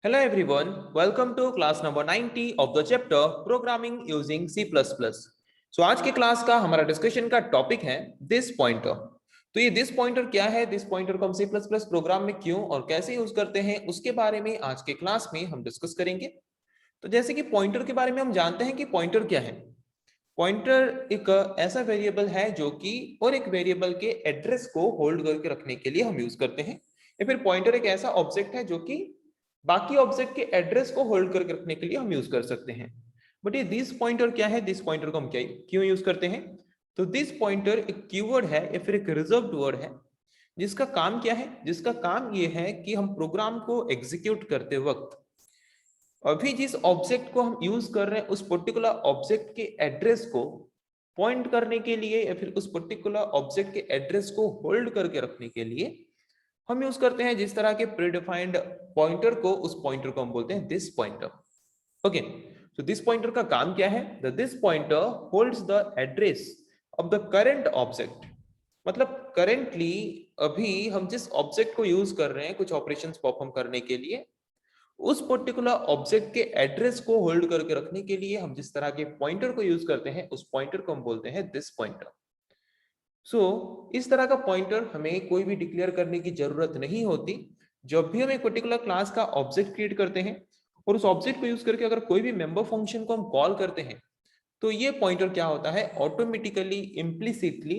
Hello everyone, welcome to class number 90 of the chapter Programming using C++. So आज के class का हमारा discussion का टॉपिक है दिस पॉइंटर। तो ये दिस पॉइंटर क्या है, दिस पॉइंटर को हम C++ प्रोग्राम में क्यों और कैसे यूज करते हैं उसके बारे में आज के क्लास में हम डिस्कस करेंगे। तो जैसे कि पॉइंटर के बारे में हम जानते हैं कि पॉइंटर क्या है। पॉइंटर एक ऐसा वेरिएबल है जो कि और एक वेरिएबल के एड्रेस को होल्ड करके रखने के लिए हम यूज करते हैं, या फिर पॉइंटर एक ऐसा ऑब्जेक्ट है जो कि बाकी ऑब्जेक्ट के एड्रेस को होल्ड करके रखने के लिए हम यूज कर सकते हैं। बट ये दिस पॉइंटर क्या है, दिस पॉइंटर को हम क्या क्यों यूज करते हैं? तो दिस पॉइंटर एक कीवर्ड है या फिर एक रिजर्व्ड वर्ड है जिसका काम क्या है, जिसका काम ये है कि हम प्रोग्राम को एग्जीक्यूट करते वक्त अभी जिस ऑब्जेक्ट को हम यूज कर रहे हैं उस पर्टिकुलर ऑब्जेक्ट के एड्रेस को पॉइंट करने के लिए या फिर उस पर्टिकुलर ऑब्जेक्ट के एड्रेस को होल्ड करके रखने के लिए हम यूज करते हैं जिस तरह के प्रीडिफाइंड पॉइंटर को, उस पॉइंटर को हम बोलते हैं this pointer. Okay, so this pointer का काम क्या है? The this pointer holds the address of the current object. मतलब करेंटली अभी हम जिस ऑब्जेक्ट को यूज कर रहे हैं कुछ ऑपरेशंस परफॉर्म करने के लिए, उस पर्टिकुलर ऑब्जेक्ट के एड्रेस को होल्ड करके रखने के लिए हम जिस तरह के पॉइंटर को यूज करते हैं उस पॉइंटर को हम बोलते हैं दिस पॉइंटर। इस तरह का पॉइंटर हमें कोई भी डिक्लेयर करने की जरूरत नहीं होती। जब भी हम एक पर्टिकुलर क्लास का ऑब्जेक्ट क्रिएट करते हैं और उस ऑब्जेक्ट को यूज करके अगर कोई भी मेंबर फंक्शन को हम कॉल करते हैं तो ये पॉइंटर क्या होता है, automatically implicitly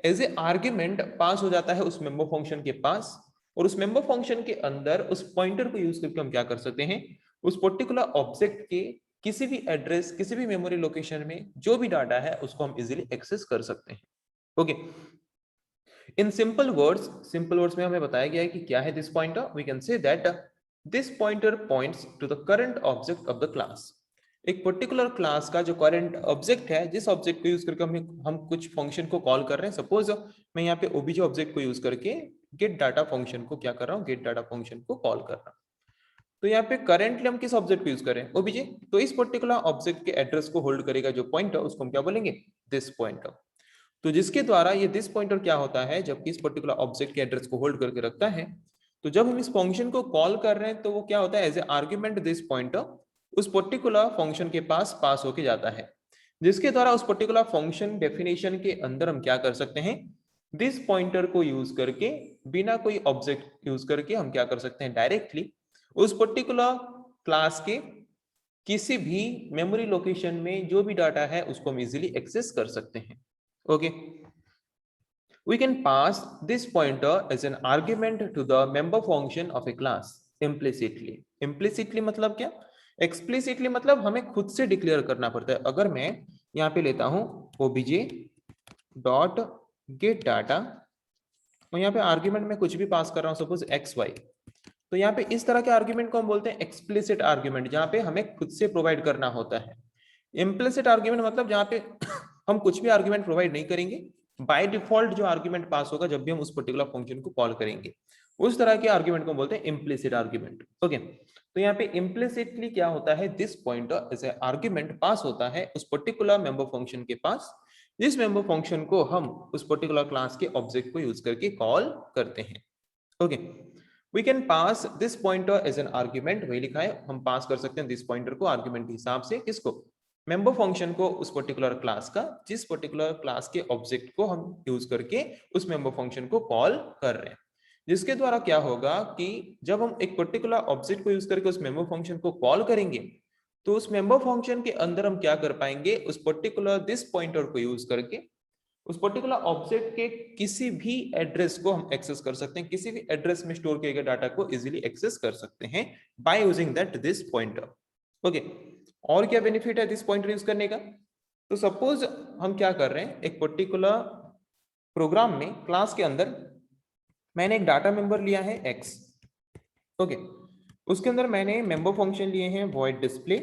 as a argument pass हो जाता है उस मेंबर फंक्शन के पास, और उस मेंबर फंक्शन के अंदर उस पॉइंटर को यूज करके हम क्या कर सकते हैं, उस पर्टिकुलर ऑब्जेक्ट के किसी भी एड्रेस, किसी भी मेमोरी लोकेशन में जो भी डाटा है उसको हम इजीली एक्सेस कर सकते हैं। ओके, इन सिंपल वर्ड्स में हमें बताया गया है कि क्या है this pointer. We can say that this pointer points to the current object of the class. एक पर्टिकुलर क्लास का जो करंट ऑब्जेक्ट है, जिस ऑब्जेक्ट को यूज करके हम कुछ फंक्शन को कॉल कर रहे हैं। सपोज मैं यहाँ पे ओबीजे ऑब्जेक्ट को यूज करके गेट डाटा फंक्शन को क्या कर रहा हूँ, गेट डाटा फंक्शन को कॉल कर रहा हूँ। तो यहाँ पे करेंटली हम किस ऑब्जेक्ट को यूज कर रहे हैं, ओबीजे। तो इस पर्टिकुलर ऑब्जेक्ट के एड्रेस को होल्ड करेगा जो पॉइंटर, उसको हम क्या बोलेंगे, दिस पॉइंटर। तो जिसके द्वारा ये दिस पॉइंटर क्या होता है, जबकि इस पर्टिकुलर ऑब्जेक्ट के एड्रेस को होल्ड करके रखता है, तो जब हम इस फंक्शन को कॉल कर रहे हैं तो वो क्या होता है, as a argument this pointer उस पर्टिकुलर फंक्शन के पास होके जाता है, जिसके द्वारा उस पर्टिकुलर फंक्शन डेफिनेशन के अंदर हम क्या कर सकते हैं, दिस पॉइंटर को यूज करके, बिना कोई ऑब्जेक्ट यूज करके हम क्या कर सकते हैं, डायरेक्टली उस पर्टिकुलर क्लास के किसी भी मेमोरी लोकेशन में जो भी डाटा है उसको हम इजीली एक्सेस कर सकते हैं। Okay, we can pass this pointer as an argument to the member function of a class implicitly. Implicitly मतलब क्या? Explicitly मतलब हमें खुद से डिक्लेयर करना पड़ता है। अगर मैं यहाँ पे लेता हूँ obj डॉट गेट डाटा और यहाँ पे आर्ग्यूमेंट में कुछ भी पास कर रहा हूँ, सपोज एक्स वाई, तो यहाँ पे इस तरह के आर्ग्यूमेंट को हम बोलते हैं एक्सप्लिसिट आर्ग्यूमेंट, जहाँ पे हमें खुद से प्रोवाइड करना होता है। इम्प्लिसिट आर्ग्यूमेंट मतलब जहाँ पे हम कुछ भी आर्ग्यूमेंट प्रोवाइड नहीं करेंगे, बाय डिफॉल्ट जो आर्ग्यूमेंट पास होगा जब भी हम उस पर्टिकुलर फंक्शन को कॉल करेंगे, उस तरह के आर्ग्यूमेंट को बोलते हैं इम्प्लिसिट आर्ग्यूमेंट। ओके, तो यहाँ पे इम्प्लिसिटली क्या होता है, this pointer as a argument pass होता है उस पर्टिकुलर मेंबर फंक्शन के पास, जिस मेंबर फंक्शन को हम उस पर्टिकुलर क्लास के ऑब्जेक्ट को यूज करके कॉल करते हैं। Okay, we can pass this pointer as an argument, वही लिखा है, हम पास कर सकते हैं दिस पॉइंटर को आर्ग्यूमेंट के हिसाब से, किसको, मेंबर फंक्शन को, उस पर्टिकुलर क्लास का, जिस पर्टिकुलर क्लास के ऑब्जेक्ट को हम यूज करके उस मेंबर फंक्शन को कॉल कर रहे हैं, जिसके द्वारा क्या होगा कि जब हम एक पर्टिकुलर ऑब्जेक्ट को यूज करके उस मेंबर फंक्शन को कॉल करेंगे तो उस मेंबर फंक्शन के अंदर हम क्या कर पाएंगे, उस पर्टिकुलर दिस पॉइंटर को यूज करके उस पर्टिकुलर ऑब्जेक्ट के किसी भी एड्रेस को हम एक्सेस कर सकते हैं, किसी भी एड्रेस में स्टोर किए गए डाटा को इजीली एक्सेस कर सकते हैं by using that this pointer. Okay, और क्या बेनिफिट है दिस पॉइंटर यूज करने का? तो सपोज हम क्या कर रहे हैं, एक पर्टिकुलर प्रोग्राम में क्लास के अंदर मैंने एक डाटा मेंबर लिया है x। ओके, उसके अंदर मैंने मेंबर फंक्शन लिए हैं void display,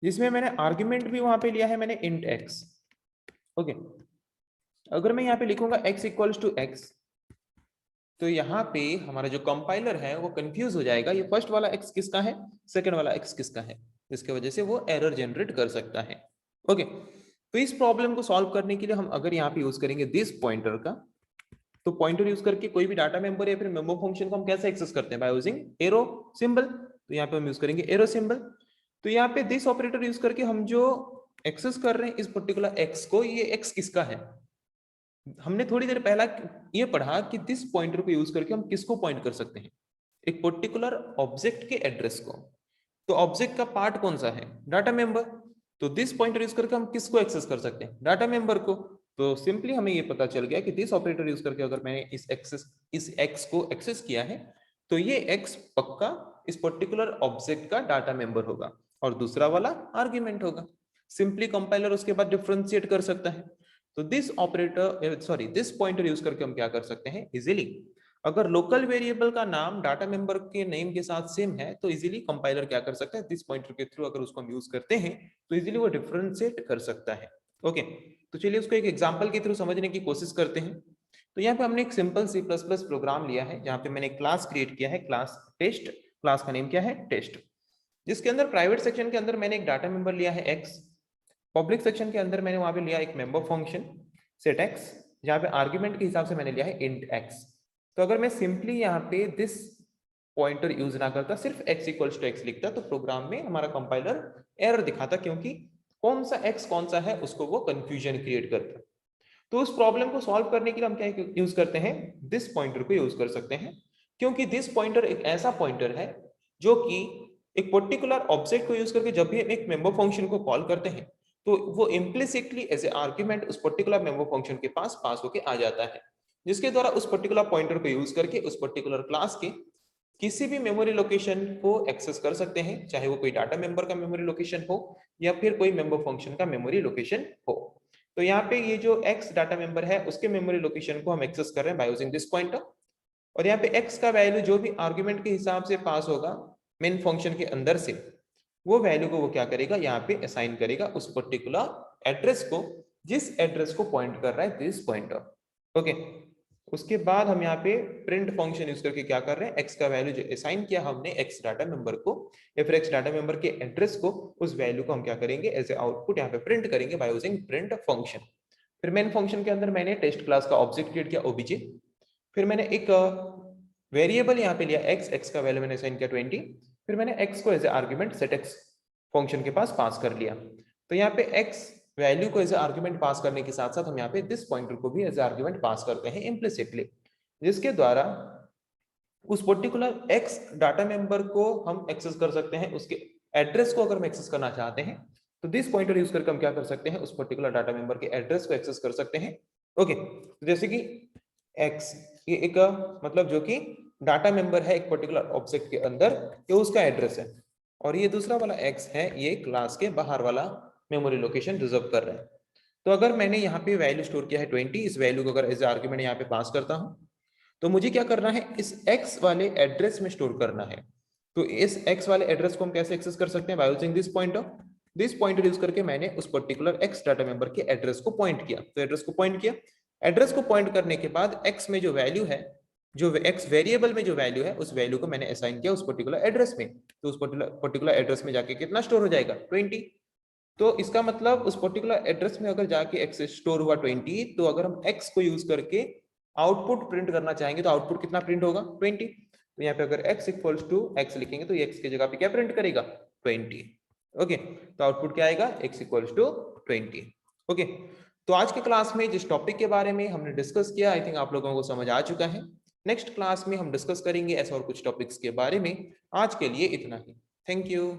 जिसमें मैंने आर्ग्यूमेंट भी वहां पे लिया है मैंने int x। ओके, अगर मैं यहाँ पे लिखूंगा x इक्वल्स टू x, तो यहाँ पे हमारा जो कंपाइलर है वो कंफ्यूज हो जाएगा, ये फर्स्ट वाला x किसका है, सेकंड वाला x किसका है, इसके वजह से वो एरर जनरेट कर सकता है। ओके, तो इस प्रॉब्लम को सॉल्व करने के लिए हम अगर यहाँ पे यूज करेंगे दिस पॉइंटर का, तो पॉइंटर यूज करके कोई भी डाटा मेंबर या फिर मेंबर फंक्शन को हम कैसे एक्सेस करते हैं? By using arrow symbol. तो यहाँ पे हम यूज करेंगे एरो सिंबल। तो यहाँ पे दिस ऑपरेटर यूज करके हम जो एक्सेस कर रहे हैं इस पर्टिकुलर एक्स को, ये एक्स किसका है? हमने थोड़ी देर पहला ये पढ़ा कि दिस पॉइंटर को यूज करके हम किसको पॉइंट कर सकते हैं? एक पर्टिकुलर ऑब्जेक्ट के एड्रेस को। तो ऑब्जेक्ट का पार्ट कौन सा है? Data member. तो दिस पॉइंटर यूज करके हम किसको एक्सेस कर सकते हैं? डाटा मेंबर को। तो सिंपली हमें ये पता चल गया कि दिस ऑपरेटर यूज करके अगर मैंने इस एक्स को एक्सेस किया है तो ये एक्स पक्का इस पर्टिकुलर ऑब्जेक्ट का डाटा मेंबर होगा और दूसरा वाला आर्ग्यूमेंट होगा। सिंपली कंपाइलर उसके बाद डिफरेंशिएट कर सकता है। तो दिस पॉइंटर यूज करके हम क्या कर सकते हैं इजीली? अगर लोकल वेरिएबल का नाम डाटा मेंबर के नेम के साथ सेम है तो इजीली कंपाइलर क्या कर सकता है? दिस पॉइंटर के थ्रू अगर उसको हम यूज करते हैं तो इजीली वो डिफरेंशिएट कर सकता है। ओके, तो चलिए उसको एक एग्जांपल के थ्रू समझने की कोशिश करते हैं। तो यहाँ पे हमने एक सिंपल C++ प्रोग्राम लिया है जहाँ पे मैंने क्लास क्रिएट किया है, क्लास टेस्ट। क्लास का नेम क्या है? टेस्ट। जिसके अंदर प्राइवेट सेक्शन के अंदर मैंने एक डाटा मेंबर लिया है x। पब्लिक सेक्शन के अंदर मैंने वहां पे लिया एक मेंबर फंक्शन सेट x, जहाँ पे आर्ग्यूमेंट के हिसाब से मैंने लिया है इंट x। तो अगर मैं सिंपली यहाँ पे दिस पॉइंटर यूज ना करता, सिर्फ x इक्वल्स टू x लिखता, तो प्रोग्राम में हमारा कंपाइलर एरर दिखाता, क्योंकि कौन सा x कौन सा है उसको वो कंफ्यूजन क्रिएट करता। तो उस प्रॉब्लम को सॉल्व करने के लिए हम क्या यूज करते हैं? दिस पॉइंटर को यूज कर सकते हैं, क्योंकि दिस पॉइंटर एक ऐसा पॉइंटर है जो कि एक पर्टिकुलर ऑब्जेक्ट को यूज करके जब भी एक मेंबर फंक्शन को कॉल करते हैं तो वो इम्प्लिसिटली एज ए आर्ग्यूमेंट उस पर्टिकुलर मेंबर फंक्शन के पास होके आ जाता है, जिसके द्वारा उस पर्टिकुलर पॉइंटर को यूज करके उस पर्टिकुलर क्लास के किसी भी मेमोरी लोकेशन को एक्सेस कर सकते हैं, चाहे वो कोई डाटा मेंबर का मेमोरी लोकेशन हो या फिर कोई मेंबर फंक्शन का मेमोरी लोकेशन हो। तो यहाँ पे ये जो x डाटा मेंबर है उसके मेमोरी लोकेशन को हम एक्सेस कर रहे हैं बाय यूजिंग दिस पॉइंटर। और यहाँ पे x का वैल्यू जो भी आर्गुमेंट के हिसाब से पास होगा मेन फंक्शन के अंदर से, वो वैल्यू को वो क्या करेगा? यहाँ पे असाइन करेगा उस पर्टिकुलर एड्रेस को, जिस एड्रेस को पॉइंट कर रहा है दिस पॉइंटर। ओके, उसके बाद हम यहाँ पे प्रिंट फंक्शन यूज करके क्या कर रहे हैं? x का वैल्यू जो असाइन किया हमने x डाटा मेंबर को या फिर x डाटा मेंबर के एड्रेस को, उस वैल्यू को हम क्या करेंगे? एज ए आउटपुट यहाँ पे प्रिंट करेंगे बाय यूजिंग प्रिंट फंक्शन। फिर मेन फंक्शन के अंदर मैंने टेस्ट क्लास का ऑब्जेक्ट क्रिएट किया obj। फिर मैंने एक वेरिएबल यहाँ पे लिया x का वैल्यू मैंने असाइन किया 20। फिर मैंने x को as a argument set x function के पास कर लिया। तो यहाँ पे x वैल्यू को एज आर्गुमेंट पास करने के साथ साथ हम यहाँ पे दिस पॉइंटर को भी एज आर्गुमेंट पास करते हैं इम्प्लिसिटली, जिसके द्वारा उस पर्टिकुलर x डाटा मेंबर को हम एक्सेस कर सकते हैं। उसके एड्रेस को अगर हम एक्सेस करना चाहते हैं तो दिस पॉइंटर यूज करके हम क्या कर सकते हैं? उस पर्टिकुलर डाटा मेंबर के एड्रेस को एक्सेस कर सकते हैं। ओके, तो जैसे कि x ये एक मतलब जो कि डाटा मेंबर है एक पर्टिकुलर ऑब्जेक्ट के अंदर, ये उसका एड्रेस है, और ये दूसरा वाला x है ये क्लास के बाहर वाला मेमोरी लोकेशन रिजर्व कर रहा है। तो अगर मैंने यहाँ पे वैल्यू स्टोर किया है 20, इस वैल्यू को अगर एज आर्गुमेंट यहाँ पे पास करता हूँ तो मुझे क्या करना है? इस x वाले एड्रेस में स्टोर करना है। तो इस x वाले एड्रेस को हम कैसे एक्सेस कर सकते हैं? By using this pointer. This pointer use करके मैंने उस पर्टिकुलर x डाटा मेंबर के एड्रेस को पॉइंट किया। तो एड्रेस को पॉइंट किया, एड्रेस को पॉइंट करने के बाद x में जो वैल्यू है, जो x वेरिएबल में जो वैल्यू है, उस वैल्यू को मैंने असाइन किया उस पर्टिकुलर एड्रेस में। तो उस पर्टिकुलर एड्रेस में जाके कितना स्टोर हो जाएगा? 20। तो इसका मतलब उस पर्टिकुलर एड्रेस में अगर जाके x स्टोर हुआ 20, तो अगर हम x को यूज करके आउटपुट प्रिंट करना चाहेंगे तो आउटपुट कितना प्रिंट होगा? 20। तो यहाँ पे अगर x इक्वल्स टू x लिखेंगे तो x की जगह पे क्या प्रिंट करेगा? 20। ओके, तो आउटपुट क्या आएगा? x equals to 20। ओके, तो आज के क्लास में जिस टॉपिक के बारे में हमने डिस्कस किया, आई थिंक आप लोगों को समझ आ चुका है। नेक्स्ट क्लास में हम डिस्कस करेंगे ऐसे और कुछ टॉपिक्स के बारे में। आज के लिए इतना ही। Thank you.